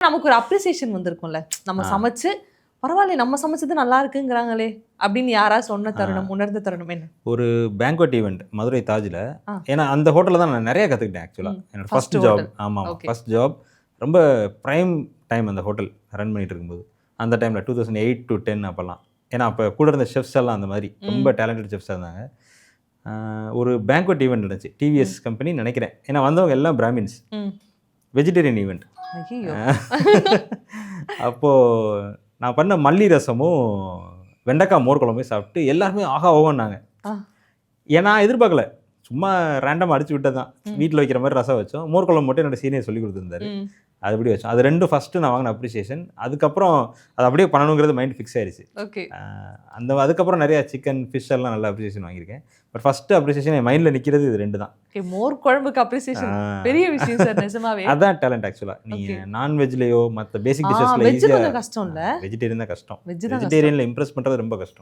நமக்கு ஒரு அப்ரிசியேஷன் வந்திருக்கும்ல. நம்ம சமைச்சு பரவாயில்லையே நம்ம சமைச்சது நல்லா இருக்குங்கிறாங்களே அப்படின்னு யாராவது சொன்ன தருணம், உணர்ந்த தருணம் என்ன? ஒரு பேங்க்வெட் ஈவெண்ட் மதுரை தாஜ்ல. ஏன்னா அந்த ஹோட்டலில் தான் நான் நிறைய கற்றுக்கிட்டேன் ஆக்சுவலாக. என்னோட ஃபர்ஸ்ட் ஜாப். ஆமாம், ஃபர்ஸ்ட் ஜாப். ரொம்ப ப்ரைம் டைம் அந்த ஹோட்டல் ரன் பண்ணிட்டு இருக்கும்போது. அந்த டைமில் 2008 to 10 அப்போல்லாம். ஏன்னா அப்போ கூட இருந்த ஷெஃப்ஸ் எல்லாம் அந்த மாதிரி ரொம்ப டேலண்டட் ஷெஃப்ஸாக இருந்தாங்க. ஒரு பேங்க்வெட் ஈவெண்ட் இருந்துச்சு, டிவிஎஸ் கம்பெனி நினைக்கிறேன். ஏன்னா வந்தவங்க எல்லாம் பிராமின்ஸ். Vegetarian event. அப்போது நான் பண்ண மல்லி ரசமும் வெண்டைக்காய் மோர் குழம்பையும் சாப்பிட்டு எல்லாருமே ஆகா ஓகோன்னாங்க. ஏன்னா எதிர்பார்க்கல, சும்மா ரேண்டமாக அடிச்சு விட்டது தான். வீட்டில் வைக்கிற மாதிரி ரசம் வச்சோம், மோர் குழம்பு மட்டும் என்னோட சீனியர் சொல்லி கொடுத்துருந்தாரு. அது அப்படி வச்சோம். அது ரெண்டும் ஃபஸ்ட்டு நான் வாங்கின அப்ரிசியேஷன். அதுக்கப்புறம் அது அப்படியே பண்ணணுங்கிறது மைண்ட் ஃபிக்ஸ் ஆயிடுச்சு. அதுக்கப்புறம் நிறையா சிக்கன் ஃபிஷ் எல்லாம் நல்ல அப்ரிசியேஷன் வாங்கியிருக்கேன். பட் ஃபஸ்ட்டு அப்ரிசியேஷன் என் மைண்டில் நிற்கிறது இது ரெண்டு தான். மோர் குழம்புக்கு அப்ரிசியேஷன் பெரிய விஷயம் சார், நிஜமாவே. அதான் டேலண்ட் ஆக்சுவலாக. நீங்கள் நான்வெஜ்லேயோ மற்ற பேசிக் டிஷ்ஷஸ்ல ஈஸியாக கஷ்டம் இல்லை, வெஜிடேரியன் தான் கஷ்டம். வெஜிடேரியனில் இம்ப்ரெஸ் பண்ணுறது ரொம்ப கஷ்டம்.